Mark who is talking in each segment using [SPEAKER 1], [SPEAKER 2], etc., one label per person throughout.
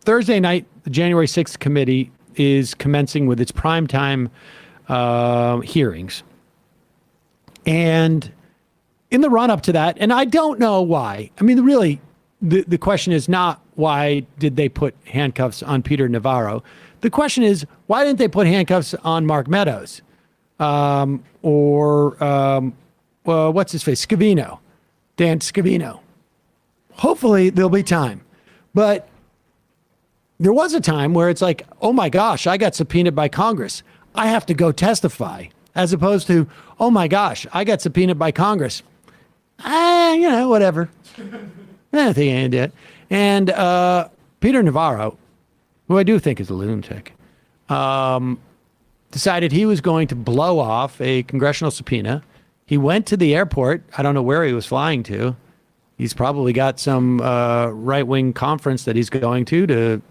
[SPEAKER 1] Thursday night, the January 6th committee is commencing with its primetime hearings. And in the run-up to that, and I don't know why. I mean, really, the question is not why did they put handcuffs on Peter Navarro. The question is, why didn't they put handcuffs on Mark Meadows? What's his face? Scavino. Dan Scavino. Hopefully there'll be time. But there was a time where it's like, oh my gosh, I got subpoenaed by Congress. I have to go testify. As opposed to, oh my gosh, I got subpoenaed by Congress. Whatever. I think I did. And Peter Navarro, who I do think is a lunatic, decided he was going to blow off a congressional subpoena. He went to the airport. I don't know where he was flying to. He's probably got some right-wing conference that he's going to,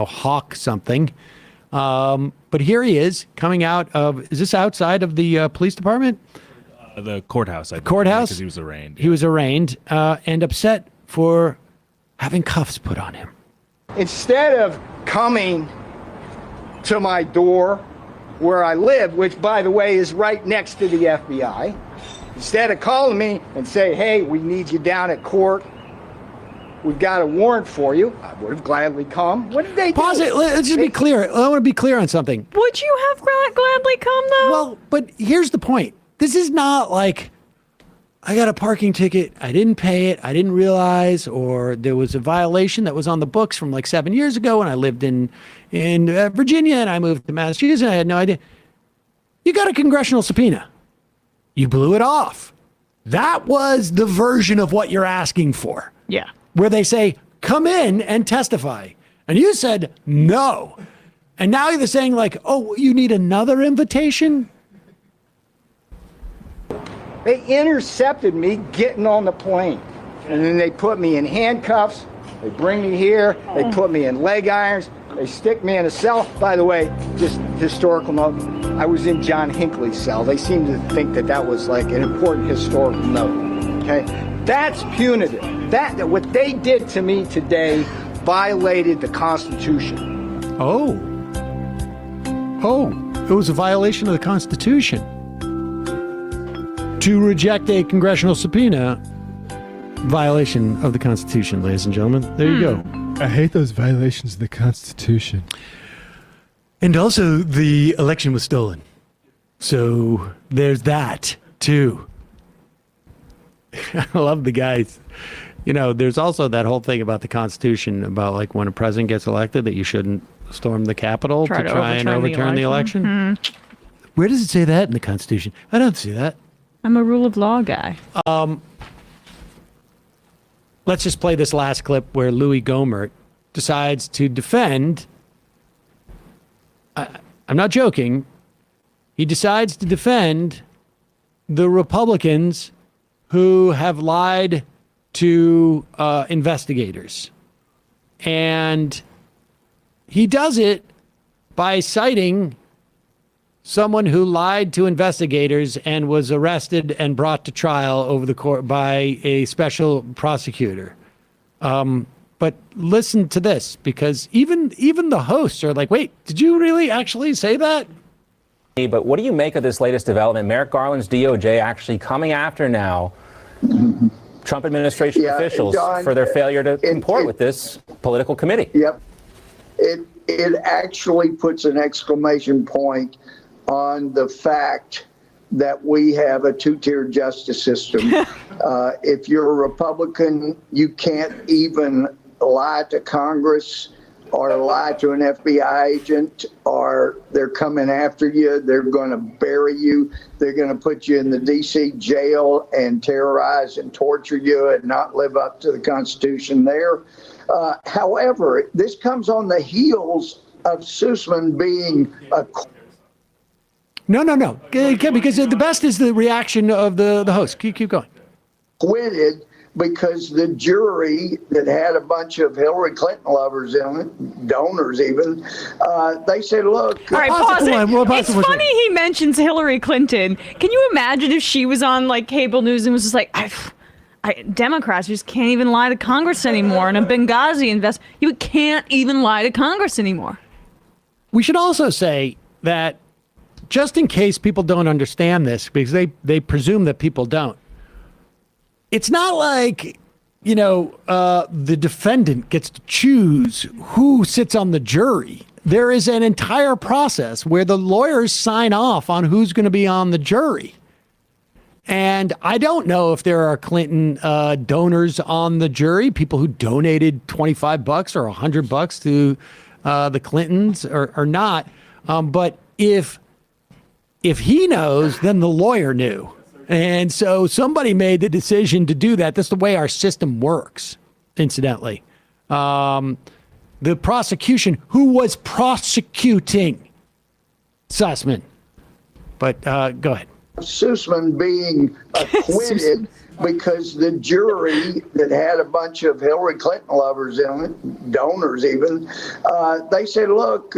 [SPEAKER 1] hawk something. But here he is coming out of, is this outside of the police department?
[SPEAKER 2] The courthouse.
[SPEAKER 1] Courthouse?
[SPEAKER 2] Because he was arraigned.
[SPEAKER 1] He was arraigned and upset for having cuffs put on him.
[SPEAKER 3] Instead of coming to my door where I live, which, by the way, is right next to the FBI, instead of calling me and say, hey, we need you down at court, we've got a warrant for you, I would have gladly come. What did they do?
[SPEAKER 1] Pause it. Let's just be clear. I want to be clear on something.
[SPEAKER 4] Would you have gladly come, though?
[SPEAKER 1] Well, but here's the point. This is not like I got a parking ticket, I didn't pay it, I didn't realize, or there was a violation that was on the books from like 7 years ago when I lived in Virginia and I moved to Massachusetts and I had no idea. You got a congressional subpoena. You blew it off. That was the version of what you're asking for.
[SPEAKER 4] Yeah.
[SPEAKER 1] Where they say, come in and testify. And you said no. And now you're saying like, oh, you need another invitation?
[SPEAKER 3] They intercepted me getting on the plane. And then they put me in handcuffs. They bring me here. They put me in leg irons. They stick me in a cell. By the way, just historical note, I was in John Hinckley's cell. They seem to think that that was like an important historical note. Okay? That's punitive. That what they did to me today violated the Constitution.
[SPEAKER 1] Oh, it was a violation of the Constitution. To reject a congressional subpoena, violation of the Constitution, ladies and gentlemen. There you go.
[SPEAKER 5] I hate those violations of the Constitution.
[SPEAKER 1] And also, the election was stolen. So there's that, too. I love the guys. There's also that whole thing about the Constitution, about like when a president gets elected, that you shouldn't storm the Capitol to try and overturn the election. Mm-hmm. Where does it say that in the Constitution? I don't see that.
[SPEAKER 4] I'm a rule of law guy.
[SPEAKER 1] Let's just play this last clip where Louie Gomer decides to defend. I'm not joking. He decides to defend the Republicans who have lied to investigators. And he does it by citing someone who lied to investigators and was arrested and brought to trial over the court by a special prosecutor. But listen to this, because even the hosts are like, wait, did you really actually say that?
[SPEAKER 6] But what do you make of this latest development? Merrick Garland's DOJ actually coming after now Trump administration officials for their failure to comport with this political committee.
[SPEAKER 7] Yep. It actually puts an exclamation point on the fact that we have a two-tiered justice system. If you're a Republican, you can't even lie to Congress or lie to an FBI agent, or they're coming after you. They're going to bury you. They're going to put you in the D.C. jail and terrorize and torture you and not live up to the Constitution there. However, this comes on the heels of Sussman being a...
[SPEAKER 1] No. Because the best is the reaction of the host. Keep going.
[SPEAKER 7] Acquitted because the jury that had a bunch of Hillary Clinton lovers in it, donors even, they said, look...
[SPEAKER 4] All right, pause it. It's funny he mentions Hillary Clinton. Can you imagine if she was on like cable news and was just like, Democrats just can't even lie to Congress anymore. And a Benghazi you can't even lie to Congress anymore.
[SPEAKER 1] We should also say that just in case people don't understand this, because they presume that people don't, it's not like, the defendant gets to choose who sits on the jury. There is an entire process where the lawyers sign off on who's going to be on the jury. And I don't know if there are Clinton donors on the jury, people who donated $25 or $100 to the Clintons or not. But if he knows, then the lawyer knew. And so somebody made the decision to do that. That's the way our system works, incidentally. The prosecution, who was prosecuting Sussman. But go ahead.
[SPEAKER 7] Sussman being acquitted because the jury that had a bunch of Hillary Clinton lovers in it, donors even, they said, look,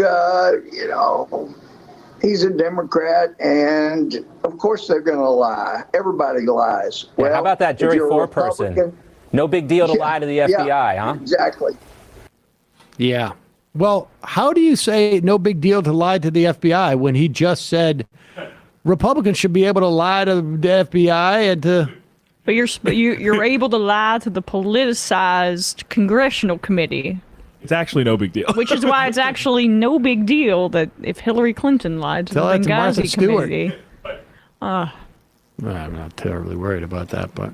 [SPEAKER 7] he's a Democrat, and of course they're going to lie. Everybody lies.
[SPEAKER 6] Yeah, well, how about that jury foreperson? No big deal to lie to the FBI, huh?
[SPEAKER 7] Exactly.
[SPEAKER 1] Yeah. Well, how do you say no big deal to lie to the FBI when he just said Republicans should be able to lie to the FBI and to...
[SPEAKER 4] But you're able to lie to the politicized congressional committee.
[SPEAKER 2] It's actually no big deal.
[SPEAKER 4] Which is why it's actually no big deal that if Hillary Clinton lied to the Benghazi committee.
[SPEAKER 1] I'm not terribly worried about that, but...